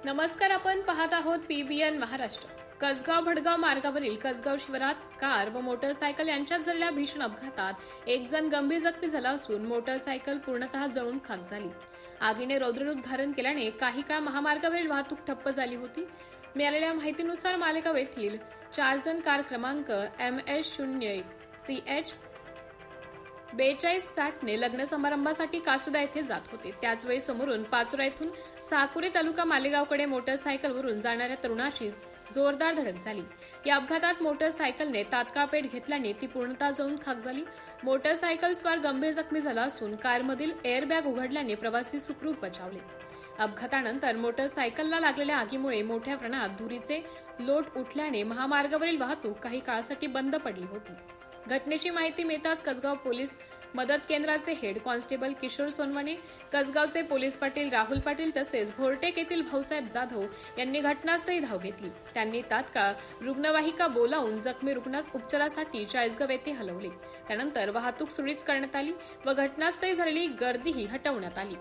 नमस्कार, आपण पाहत आहोत पीबीएन महाराष्ट्र. कसगाव भडगाव मार्गावरील कसगाव शिवारात कार व मोटरसायकल यांच्यात झालेल्या भीषण अपघातात एक जण गंभीर जखमी झाला असून मोटरसायकल पूर्णतः जळून खाक झाली. आगीने रौद्ररूप धारण केल्याने काही काळ महामार्गावरील वाहतूक ठप्प झाली होती. मिळालेल्या माहितीनुसार मालेगाव येथील 4 जण कार क्रमांक MS01 CH 4260 ने लग्न समारंभासाठी कासुदा येथे जात होते. त्याचवेळी समोरून पाचोरा येथून साकुरी तालुका मालेगावकडे मोटरसायकलवरून जाणाऱ्या तरुणाची जोरदार धडक झाली. या अपघातात मोटरसायकलने तात्काळ पेट घेतल्याने ती पूर्णतः जळून खाक झाली. मोटरसायकल स्वार गंभीर जखमी झाला असून कारमधील एअरबॅग उघडल्याने प्रवासी सुखरूप बचावले. अपघातानंतर मोटरसायकलला लागलेल्या आगीमुळे मोठ्या प्रमाणात धुरीचे लोट उठल्याने महामार्गावरील वाहतूक काही काळासाठी बंद पडली होती. घटनेची माहिती मिळताच कसगाव पोलीस मदत केंद्राचे हेड कॉन्स्टेबल किशोर सोनवणे, कसगावचे पोलीस पाटील राहुल पाटील तसेच भोरटेक येथील भाऊसाहेब जाधव यांनी घटनास्थळी धाव घेतली. त्यांनी तात्काळ रुग्णवाहिका बोलावून जखमी रुग्णास उपचारासाठी चाळीसगाव येथे हलवले. त्यानंतर वाहतूक सुरळीत करण्यात आली व घटनास्थळी झालेली गर्दीही हटवण्यात आली.